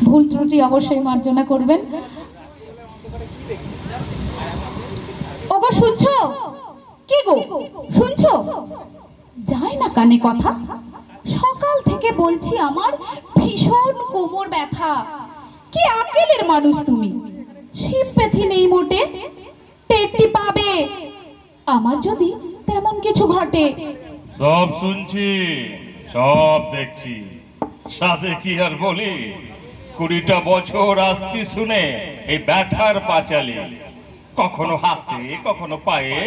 ভুল ত্রুটি অবশ্যই মার্জনা করবেন। ওগো শুনছো? কি গো শুনছো? যায় না কানে কথা? সকাল থেকে বলছি আমার ভীষণ কোমর ব্যথা। কি আকেলের মানুষ তুমি? সিম্প্যাথি নেই মোটে, টেরটি পাবে আমার যদি তেমন কিছু ঘটে। সব শুনছি, সব দেখছি, সাথে কি আর বলি? 20টা বছর আসছি শুনে এই ব্যথার পাঁচালি, কখনো হাতে কখনো পায়ে,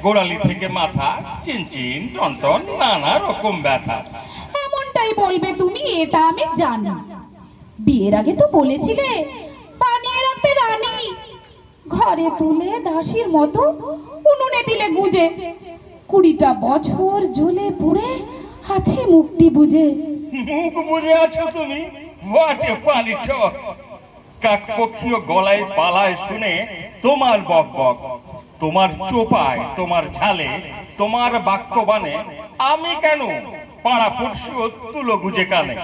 গোড়ালি থেকে মাথা, চিনচিন টনটন নানা রকম ব্যথা। এমনটাই বলবে তুমি, এটা আমি জানি। বিয়ের আগে তো বলেছিলে বানিয়ে রাখবে রানী, ঘরে তুলে দাসীর মতো উনুনে দিলে গুজে। 20টা বছর জ্বলে পুড়ে আছে মুক্তি বুঝে। মুখ বুঝে আছো তুমি? হোয়াট এ ফানি টক! কাকপক্ষীয় গলায় পালায় শুনে তোমার বক বক, তোমার চোপায়, তোমার ঝালে, তোমার বাক্যবাণে আমি কেন পাড়া পড়শু তুলো গুজে কানে।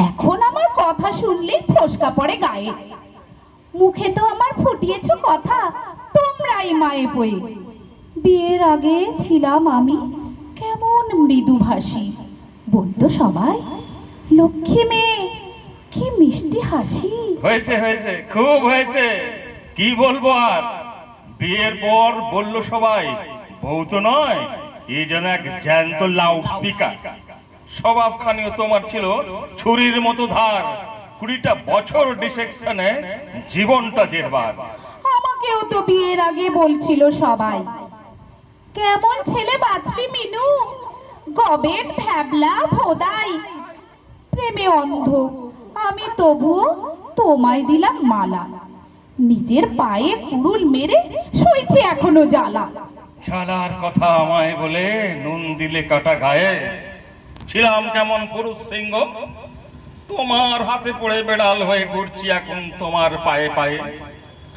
এখন আমার কথা শুনলেই ফসকা পড়ে গায়ে। মুখে তো আমার ফুটিয়েছো কথা তোমরাই মায়ে পই। বিয়ের আগে ছিলাম আমি কেমন মৃদুভাষী, বলতো সবাই লক্ষ্মী মেয়ে, কি মিষ্টি হাসি। হয়েছে হয়েছে, খুব হয়েছে, কি বলবো আর? বিয়ের পর বলল সবাই বউ তো নয়, এই যেন এক জ্যান্ত লাউড স্পিকার। স্বভাবখানিও তোমার ছিল ছুরির মতো ধার। 20টা বছর ডিসেকশনে জীবনটা জেরবার। আমাকেও তো বিয়ের আগে বলছিল সবাই কেমন ছেলে বাঁচলি মিনু, গবেট ভ্যাবলা ভোদাই। প্রেমে অন্ধ আমি, তবুও তোমায় দিলাম মালা। নিজের পায়ে কুড়ুল মেরে সইছে এখনো জ্বালা। ঝালার কথা আমায় বলে নুন দিলে কাটা গায়ে। ছিলাম কেমন পুরুষ সিংহ, তোমার হাতে পড়ে বেড়াল হয়ে ঘুরছি এখন তোমার পায়ে পায়ে।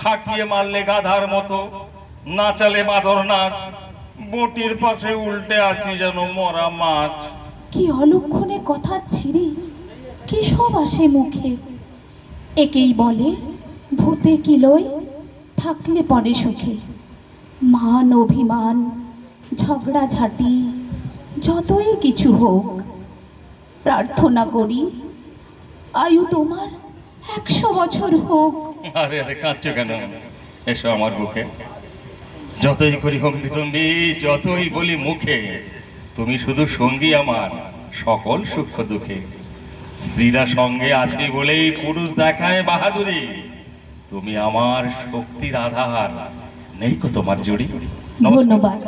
খাটিয়ে মারলে গাধার মতো, নাচালে বাদর নাচ, বটির পাশে উল্টে আছি যেন মরা মাছ। কি অলক্ষণে কথা ছিঁড়ি, কি সব আসে মুখে। একেই বলে ভূতে কিলোয় থাকলে পরে সুখে। মান অভিমান ঝগড়াঝাটি যতই কিছু হোক, প্রার্থনা করি আয়ু তোমার 100 বছর হোক। আরে আরে কাঁদছো কেন? এসো আমার বুকে। যতই করি হম্বিতম্বি, যতই বলি মুখে, তুমি শুধু সঙ্গী আমার সকল সূক্ষ্ম দুঃখে। স্ত্রীরা সঙ্গে আছে বলেই পুরুষ দেখায় বাহাদুরি। তুমি আমার শক্তির আধার, নেই কো তোমার জুড়ি। ধন্যবাদ।